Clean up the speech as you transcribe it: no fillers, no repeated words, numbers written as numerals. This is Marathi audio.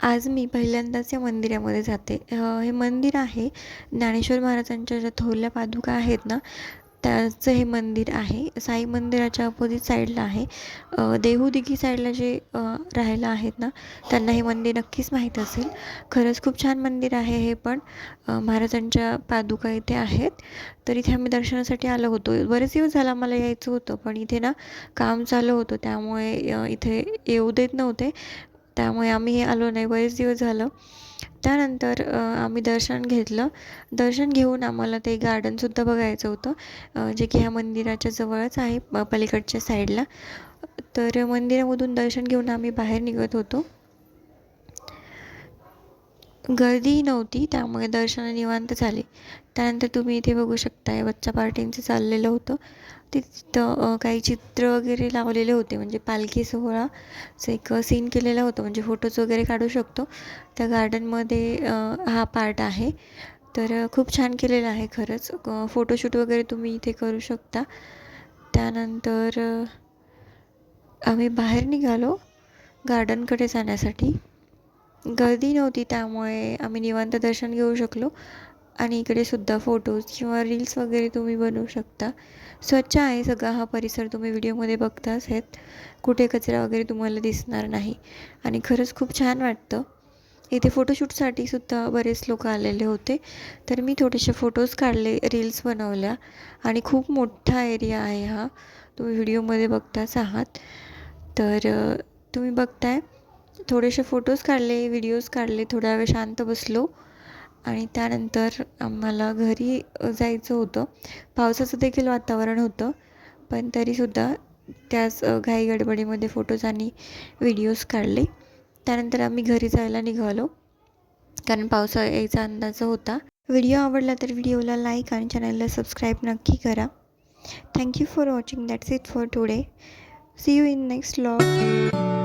आज मी पहिल्यांदाच या मंदिरामध्ये जाते. हे मंदिर आहे ज्ञानेश्वर महाराजांच्या ज्या थोरल्या पादुका आहेत ना, त्याचं हे मंदिर आहे. साई मंदिराच्या अपोजिट साईडला आहे. देहू-दिघी साईडला जे राहायला आहेत ना, त्यांना हे मंदिर नक्कीच माहीत असेल. खरंच खूप छान मंदिर आहे हे पण. महाराजांच्या पादुका इथे आहेत. तर इथे आम्ही दर्शनासाठी आलो होतो. बरेच दिवस झाला आम्हाला यायचं होतं, पण इथे ना काम चालू होतं, त्यामुळे इथे येऊ देत नव्हते. त्यामुळे आम्ही आलो नाही, बरेच दिवस झालं. त्यानंतर आम्ही दर्शन घेतलं. दर्शन घेऊन आम्हाला ते गार्डनसुद्धा बघायचं होतं, जे की ह्या मंदिराच्या जवळच आहे, पलीकडच्या साईडला. तर मंदिरामधून दर्शन घेऊन आम्ही बाहेर निघत होतो. गर्दीही नव्हती, त्यामुळे दर्शन निवांत झाले. त्यानंतर तुम्ही इथे बघू शकताय बच्चा पार्टींचं चाललेलं होतं. तिथं काही चित्र वगैरे लावलेले होते, म्हणजे पालखी सोहळाचं एक सीन केलेला होता, म्हणजे फोटोज वगैरे काढू शकतो. त्या गार्डनमध्ये हा पार्ट आहे. तर खूप छान केलेलं आहे खरंच. फोटोशूट वगैरे तुम्ही इथे करू शकता. त्यानंतर आम्ही बाहेर निघालो गार्डनकडे जाण्यासाठी. गर्दी नव्हती, त्यामुळे आम्ही निवांत दर्शन घेऊ शकलो. आणि इकडे सुद्धा फोटोज किंवा रील्स वगैरे तुम्ही बनवू शकता. स्वच्छ आहे सगळा हा परिसर, तुम्ही व्हिडिओमध्ये बघताच आहेत. कुठे कचरा वगैरे तुम्हाला दिसणार नाही आणि खरंच खूप छान वाटतं. इथे फोटोशूटसाठी सुद्धा बरेच लोक आलेले होते. तर मी थोडेसे फोटोज काढले, रील्स बनवल्या आणि खूप मोठा एरिया आहे हा. तुम्ही व्हिडिओमध्ये बघताच आहात. तर तुम्ही बघताय. थोडेसे फोटोज काढले, व्हिडिओज काढले, थोडा वेळ शांत बसलो आणि त्यानंतर आम्हाला घरी जायचं होतं. पावसाचं देखील वातावरण होतं, पण तरीसुद्धा त्याच घाई गडबडीमध्ये फोटोज आणि व्हिडिओज काढले. त्यानंतर आम्ही घरी जायला निघालो, कारण पावसाळा यायचा अंदाज होता. व्हिडिओ आवडला तर व्हिडिओला लाईक आणि चॅनलला सबस्क्राईब नक्की करा. Thank you for watching. That's it for today. See you in next vlog.